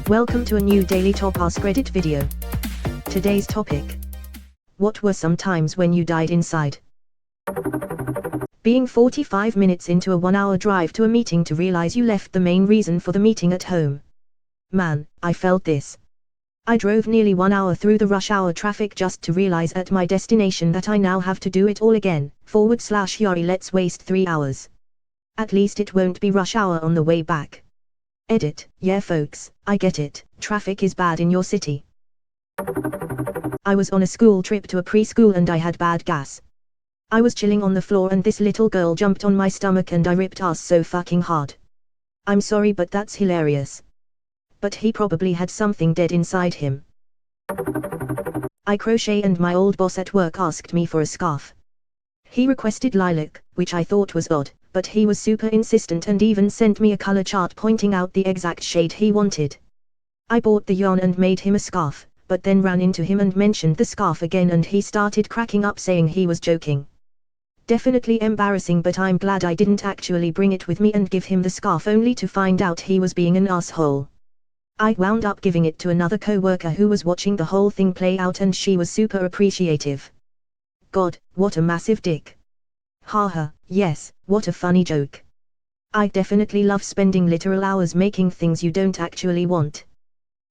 Welcome to a new Daily Top Askreddit video. Today's topic: what were some times when you died inside? Being 45 minutes into a 1-hour drive to a meeting to realize you left the main reason for the meeting at home. Man, I felt this. I drove nearly 1 hour through the rush hour traffic just to realize at my destination that I now have to do it all again. /Yari, let's waste 3 hours. At least it won't be rush hour on the way back. Edit, yeah folks, I get it, traffic is bad in your city. I was on a school trip to a preschool and I had bad gas. I was chilling on the floor and this little girl jumped on my stomach and I ripped ass so fucking hard. I'm sorry but that's hilarious. But he probably had something dead inside him. I crochet and my old boss at work asked me for a scarf. He requested lilac, which I thought was odd, but he was super insistent and even sent me a color chart pointing out the exact shade he wanted. I bought the yarn and made him a scarf, but then ran into him and mentioned the scarf again and he started cracking up saying he was joking. Definitely embarrassing, but I'm glad I didn't actually bring it with me and give him the scarf only to find out he was being an asshole. I wound up giving it to another co-worker who was watching the whole thing play out and she was super appreciative. God, what a massive dick. Haha, yes, what a funny joke. I definitely love spending literal hours making things you don't actually want.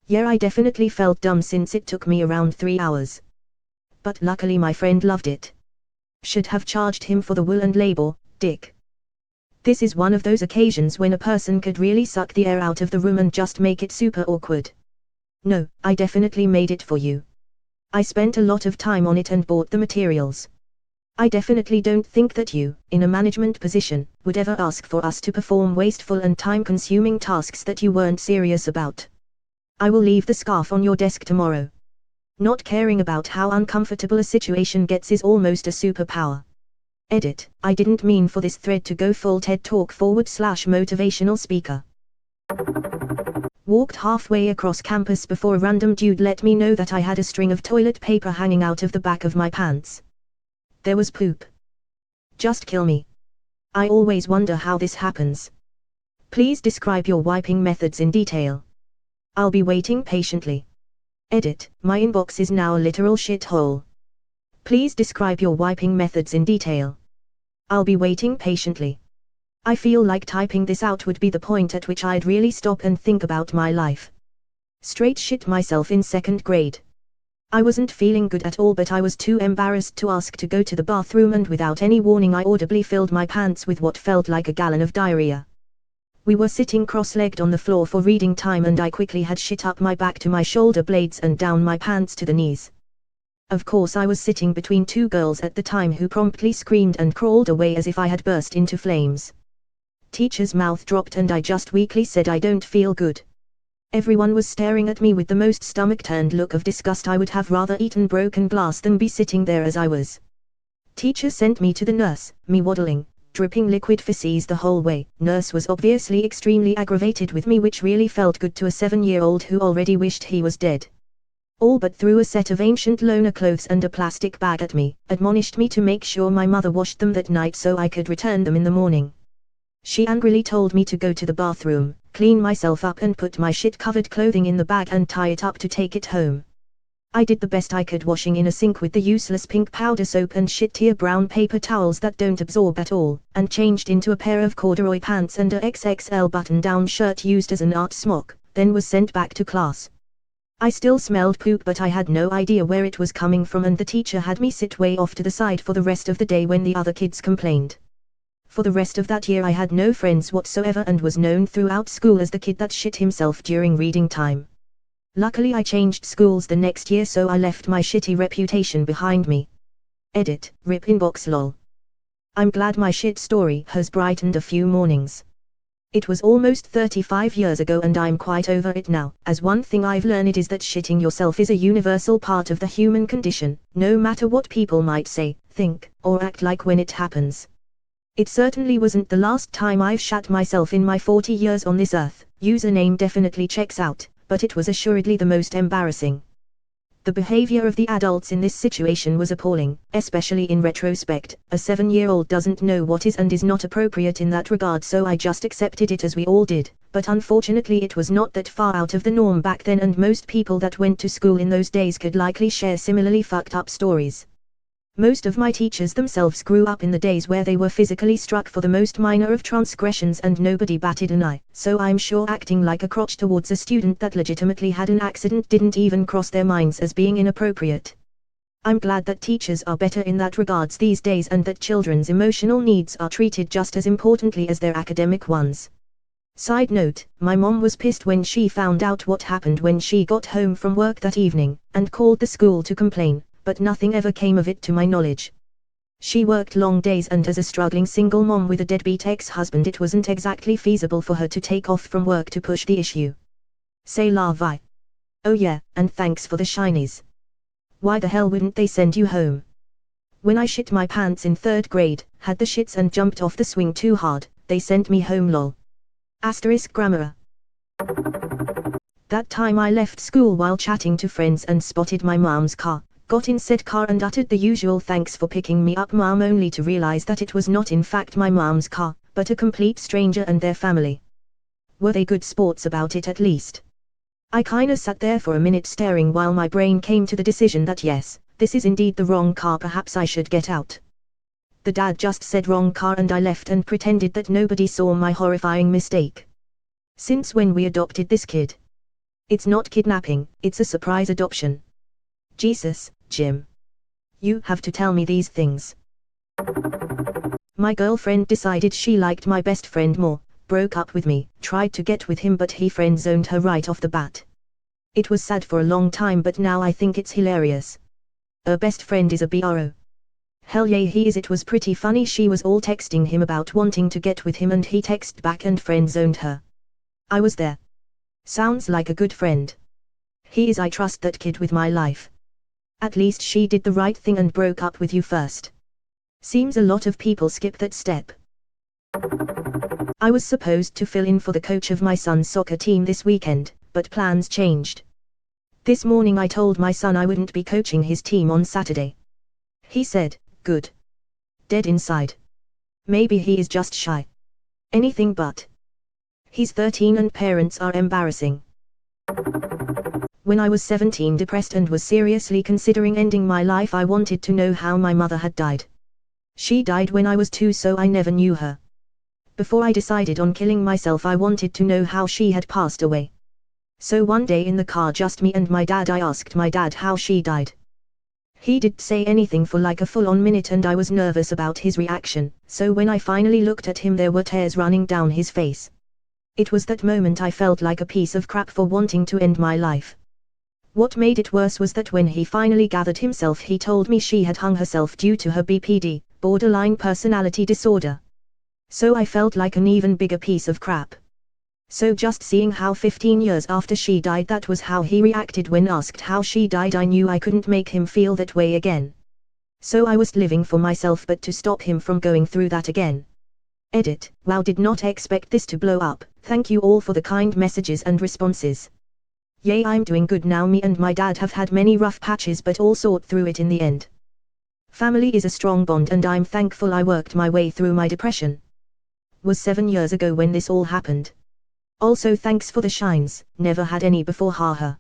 Yeah, I definitely felt dumb since it took me around 3 hours. But luckily my friend loved it. Should have charged him for the wool and labor, dick. This is one of those occasions when a person could really suck the air out of the room and just make it super awkward. No, I definitely made it for you. I spent a lot of time on it and bought the materials. I definitely don't think that you, in a management position, would ever ask for us to perform wasteful and time-consuming tasks that you weren't serious about. I will leave the scarf on your desk tomorrow. Not caring about how uncomfortable a situation gets is almost a superpower. Edit, I didn't mean for this thread to go full TED Talk /motivational speaker. Walked halfway across campus before a random dude let me know that I had a string of toilet paper hanging out of the back of my pants. There was poop. Just kill me. I always wonder how this happens. Please describe your wiping methods in detail. I'll be waiting patiently. Edit, my inbox is now a literal shithole. Please describe your wiping methods in detail. I'll be waiting patiently. I feel like typing this out would be the point at which I'd really stop and think about my life. Straight shit myself in 2nd grade. I wasn't feeling good at all, but I was too embarrassed to ask to go to the bathroom, and without any warning I audibly filled my pants with what felt like a gallon of diarrhea. We were sitting cross-legged on the floor for reading time and I quickly had shit up my back to my shoulder blades and down my pants to the knees. Of course I was sitting between 2 girls at the time who promptly screamed and crawled away as if I had burst into flames. Teacher's mouth dropped and I just weakly said I don't feel good. Everyone was staring at me with the most stomach-turned look of disgust. I would have rather eaten broken glass than be sitting there as I was. Teacher sent me to the nurse, me waddling, dripping liquid feces the whole way. Nurse was obviously extremely aggravated with me, which really felt good to a 7-year-old who already wished he was dead. All but threw a set of ancient loner clothes and a plastic bag at me, admonished me to make sure my mother washed them that night so I could return them in the morning. She angrily told me to go to the bathroom, clean myself up and put my shit-covered clothing in the bag and tie it up to take it home. I did the best I could, washing in a sink with the useless pink powder soap and shit-tier brown paper towels that don't absorb at all, and changed into a pair of corduroy pants and a XXL button-down shirt used as an art smock, then was sent back to class. I still smelled poop, but I had no idea where it was coming from, and the teacher had me sit way off to the side for the rest of the day when the other kids complained. For the rest of that year I had no friends whatsoever and was known throughout school as the kid that shit himself during reading time. Luckily I changed schools the next year, so I left my shitty reputation behind me. Edit, rip inbox lol. I'm glad my shit story has brightened a few mornings. It was almost 35 years ago and I'm quite over it now, as one thing I've learned is that shitting yourself is a universal part of the human condition, no matter what people might say, think, or act like when it happens. It certainly wasn't the last time I've shat myself in my 40 years on this earth. Username definitely checks out, but it was assuredly the most embarrassing. The behavior of the adults in this situation was appalling, especially in retrospect. A 7-year-old doesn't know what is and is not appropriate in that regard, so I just accepted it as we all did, but unfortunately it was not that far out of the norm back then, and most people that went to school in those days could likely share similarly fucked up stories. Most of my teachers themselves grew up in the days where they were physically struck for the most minor of transgressions and nobody batted an eye, so I'm sure acting like a crotch towards a student that legitimately had an accident didn't even cross their minds as being inappropriate. I'm glad that teachers are better in that regards these days, and that children's emotional needs are treated just as importantly as their academic ones. Side note, my mom was pissed when she found out what happened when she got home from work that evening, and called the school to complain, but nothing ever came of it to my knowledge. She worked long days, and as a struggling single mom with a deadbeat ex-husband it wasn't exactly feasible for her to take off from work to push the issue. C'est la vie. Oh yeah, and thanks for the shinies. Why the hell wouldn't they send you home? When I shit my pants in 3rd grade, had the shits and jumped off the swing too hard, they sent me home lol. Grammar. That time I left school while chatting to friends and spotted my mom's car, got in said car and uttered the usual thanks for picking me up mom, only to realize that it was not in fact my mom's car, but a complete stranger and their family. Were they good sports about it at least? I kinda sat there for a minute staring while my brain came to the decision that yes, this is indeed the wrong car, perhaps I should get out. The dad just said wrong car and I left and pretended that nobody saw my horrifying mistake. Since when we adopted this kid? It's not kidnapping, it's a surprise adoption. Jesus, Jim. You have to tell me these things. My girlfriend decided she liked my best friend more, broke up with me, tried to get with him but he friend-zoned her right off the bat. It was sad for a long time but now I think it's hilarious. Her best friend is a bro. Hell yeah he is. It was pretty funny, she was all texting him about wanting to get with him and he texted back and friend-zoned her. I was there. Sounds like a good friend. He is. I trust that kid with my life. At least she did the right thing and broke up with you first. Seems a lot of people skip that step. I was supposed to fill in for the coach of my son's soccer team this weekend, but plans changed. This morning I told my son I wouldn't be coaching his team on Saturday. He said, good. Dead inside. Maybe he is just shy. Anything but. He's 13 and parents are embarrassing. When I was 17, depressed and was seriously considering ending my life, I wanted to know how my mother had died. She died when I was 2, so I never knew her. Before I decided on killing myself, I wanted to know how she had passed away. So one day in the car, just me and my dad, I asked my dad how she died. He didn't say anything for like a full-on minute and I was nervous about his reaction, so when I finally looked at him there were tears running down his face. It was that moment I felt like a piece of crap for wanting to end my life. What made it worse was that when he finally gathered himself, he told me she had hung herself due to her BPD, borderline personality disorder. So I felt like an even bigger piece of crap. So just seeing how 15 years after she died that was how he reacted when asked how she died, I knew I couldn't make him feel that way again. So I was living for myself, but to stop him from going through that again. Edit. Wow, did not expect this to blow up. Thank you all for the kind messages and responses. Yay, I'm doing good now. Me and my dad have had many rough patches but all sort through it in the end. Family is a strong bond and I'm thankful I worked my way through my depression. Was 7 years ago when this all happened. Also thanks for the shines, never had any before, haha.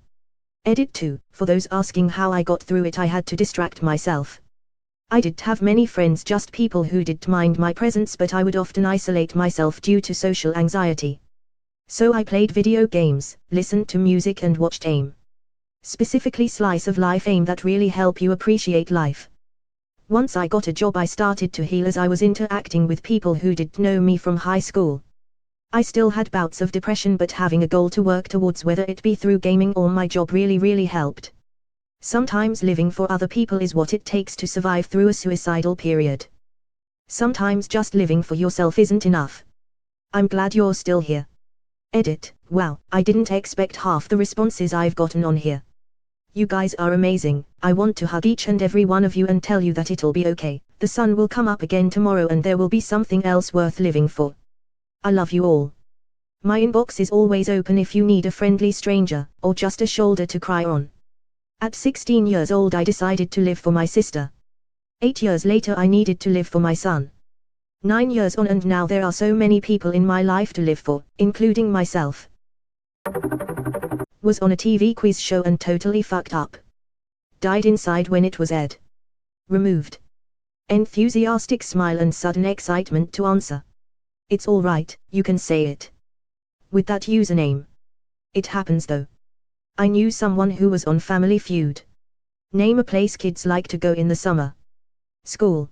Edit 2, for those asking how I got through it, I had to distract myself. I did have many friends, just people who did mind my presence, but I would often isolate myself due to social anxiety. So I played video games, listened to music and watched AIM. Specifically Slice of Life AIM, that really help you appreciate life. Once I got a job I started to heal as I was interacting with people who did know me from high school. I still had bouts of depression, but having a goal to work towards, whether it be through gaming or my job, really helped. Sometimes living for other people is what it takes to survive through a suicidal period. Sometimes just living for yourself isn't enough. I'm glad you're still here. Edit. Wow, I didn't expect half the responses I've gotten on here. You guys are amazing. I want to hug each and every one of you and tell you that it'll be okay. The sun will come up again tomorrow and there will be something else worth living for. I love you all. My inbox is always open if you need a friendly stranger, or just a shoulder to cry on. At 16 years old I decided to live for my sister. 8 years later I needed to live for my son. 9 years on and now there are so many people in my life to live for, including myself. Was on a TV quiz show and totally fucked up. Died inside when it was aired. Removed. Enthusiastic smile and sudden excitement to answer. It's alright, you can say it. With that username. It happens though. I knew someone who was on Family Feud. Name a place kids like to go in the summer. School.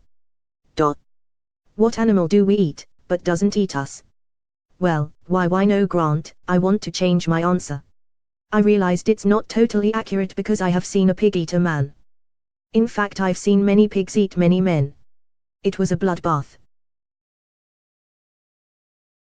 What animal do we eat, but doesn't eat us? Well, why no Grant, I want to change my answer. I realized it's not totally accurate because I have seen a pig-eater man. In fact I've seen many pigs eat many men. It was a bloodbath.